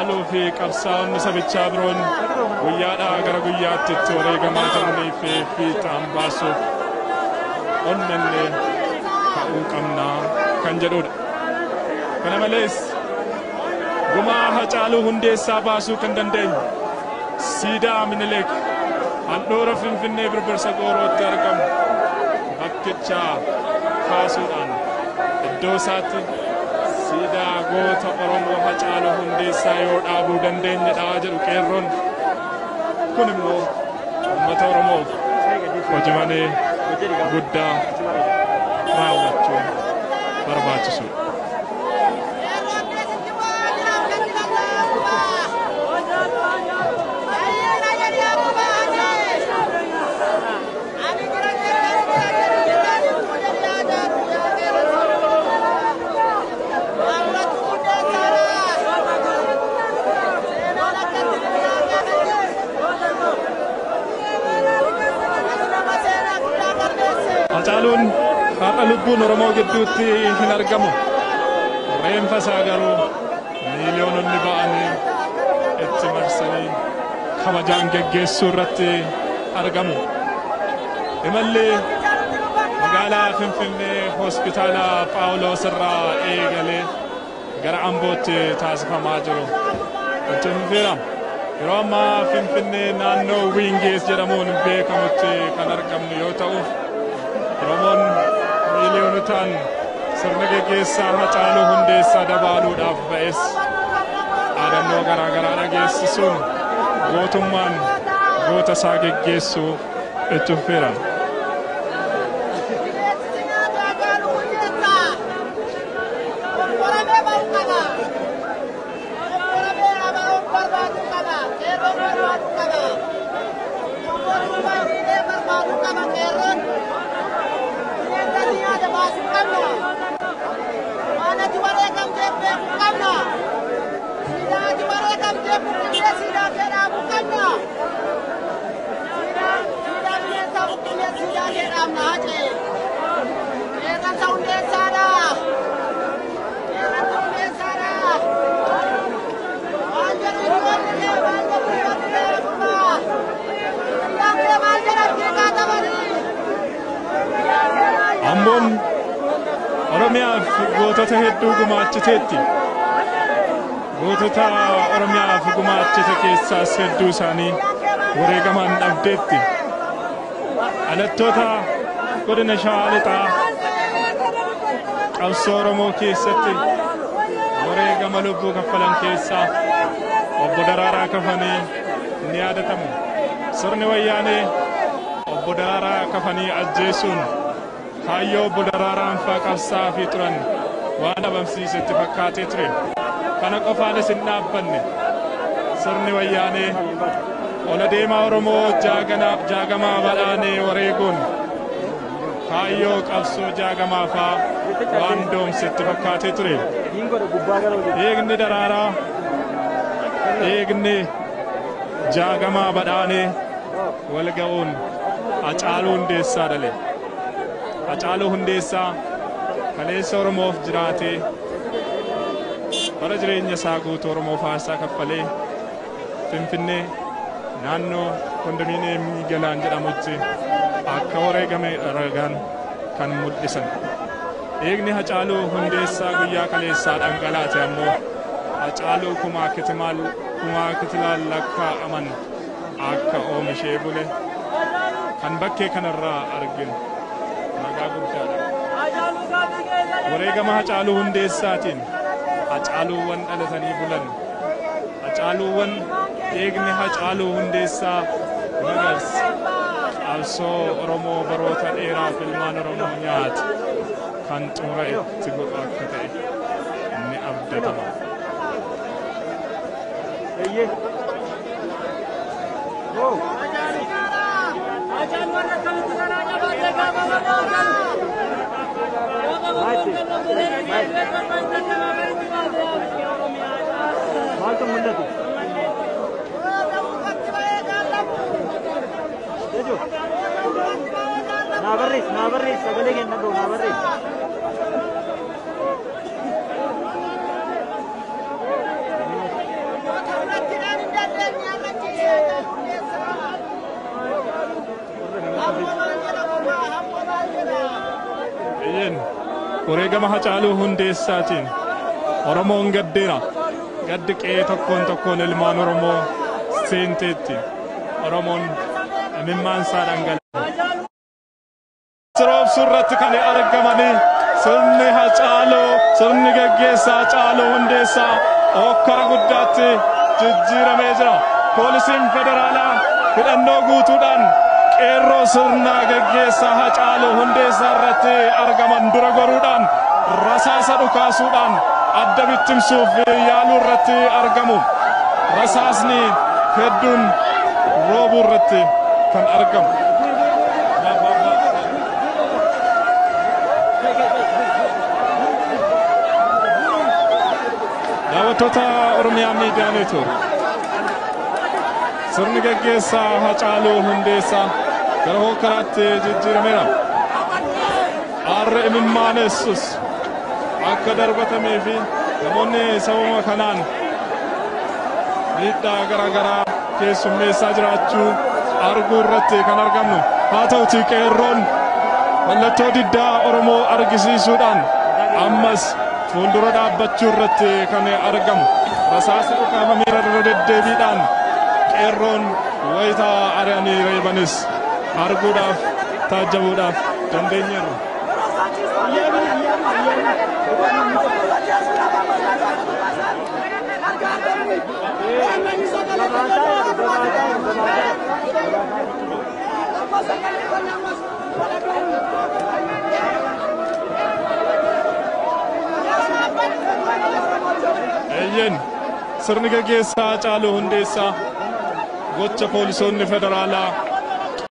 Hacaaluu fi qabsaa'onni sabichaa biroon guyyaadhaa gara guyyaatti itti wareegamaa jiranii fi fiixaan baasuuf onnellee ka'uu qabnaa kan jedhudha. Kana malees gumaa Hacaaluu Hundeessaa baasuu kan dandeenyu siidaa Minilik handhuura Finfinnee Birbirsa Goorootti argamu bakkichaa kaasuudhaan iddoo isaatti siidaa goota Oromoo Hacaaluu Hundeessaa yoo dhaabuu dandeenyedha jedhu qeerroon. Kun immoo uummata Oromoof hojimalee guddaa raawwachuun barbaachisudha. Hacaaluun har'a lubbuun Oromoo gidduutti hin argamu. Reenfa isaa garuu miiliyoononni ba'anii itti marsanii kabajaan geggeessuu irratti argamu. Imalli magaalaa Finfinnee hospitaala Phaawulos irraa eegalee gara Ambootti taasifamaa jiru itti fufeerama. Yeroo ammaa Finfinnee naannoo Wiingees jedhamuun beekamutti kan argamnu yoo ta'u, Oromoon miiliyoonotaan sirna geggeessaa Hacaaluu Hundeessaa dabaaluudhaaf ba'es dhaadannoo garaa garaa dhageessisuun gootummaan goota isaa geggeessuu itti fufeerama. Amboon Oromiyaaf gootota hedduu gumaachiteetti. Gootota Oromiyaaf gumaachite keessaas hedduu isaanii wareegamaan dhabdeetti. Dhalattoota godina Shawaa Lixaa qabsoo Oromoo keessatti wareegama lubbuu kaffalan keessaa obbo Daraaraa Kafanii ni yaadatamu. Sirni wayyaanee obbo Daraaraa Kafanii ajjeesuun kaayyoo obbo Daraaraan faa qabsaa fi turan waan dhabamsiisetti fakkaatee ture. Kana qofaanis hin dhaabbanne sirni wayyaanee ola deemaa Oromoo jaagamaa badhaanee wareeguun kaayyoo qabsoo jaagamaa faa waan doomsetti fakkaatee ture. Eegni Daraaraa, eegni jaagamaa badhaanee wal ga'uun Hacaaluu Hundeessaa dhale. Hacaaluu Hundeessaa kaleessa Oromoof jiraatee bara jireenya isaa guutuu Oromoof aarsaa kaffalee Finfinnee naannoo kondominiyeemii Galaan jedhamutti akka wareegame ragaan kan mul'isan. Eegni Hacaaluu Hundeessaa guyyaa kaleessaa dhangalaate ammoo Hacaaluu kumaa kitilaan lakkaa'aman akka oomishee bule kan bakkee kanarraa arginu nagaa guddaadha. Wareegama Hacaaluu Hundeessaatiin Hacaaluuwwan dhalatanii bulan, Hacaaluuwwan eegni Hacaaluu Hundeessaa magarsi qabsoo Oromoo baroota dheeraaf ilmaan Oromoo nyaate kan xumura itti godhu akka ta'e inni abdatama. Nabarris, sagalee kenna dho, nabarris. wareegama Hacaaluu Hundeessaatiin Oromoon gaddeera. Gaddi qe'ee tokkoon ilmaan Oromoo seenteetti. Oromoon imimmaan isaa dhangala'e. Roobsuu irratti kan argamanii sirni Hacaaluu sirni gaggeessaa Hacaaluu Hundeessaa okkara guddaatti jijjiiramee jira. Poolisiin federaalaa hidhannoo guutuudhaan qeerroo sirna gaggeessaa Hacaaluu Hundeessaa irratti argaman dura goruudhaan rasaasa dhukaasuudhaan adda bittimsuuf yaaluu irratti argamu. Rasaasni hedduun roobuu irratti kan argamu. Daawwattoota Oromiyaa Miidiyaa Neetwoork sirni gaggeessaa Hacaaluu Hundeessaa gara hokkaraatti jijjiirameera. Aarri imimaanessus akka darbatamee fi namoonni sababa kanaan miidhaa garaagaraa keessummeessaa jiraachuu arguu irratti kan argamnu. Haa ta'utii qeerroon mallattoo diddaa Oromoo argisiisuudhaan ammas fuuldura dhaabbachuu irratti kan argamu. Rasaasni dhukaafameera irra deddeebiidhaan qeerroon wayitaa ari'anii reebanis arguudhaaf taajjabuudhaaf dandeenyeerra. Eyyen sirni gaggeessaa Hacaaluu Hundeessaa gocha poolisoonni federaalaa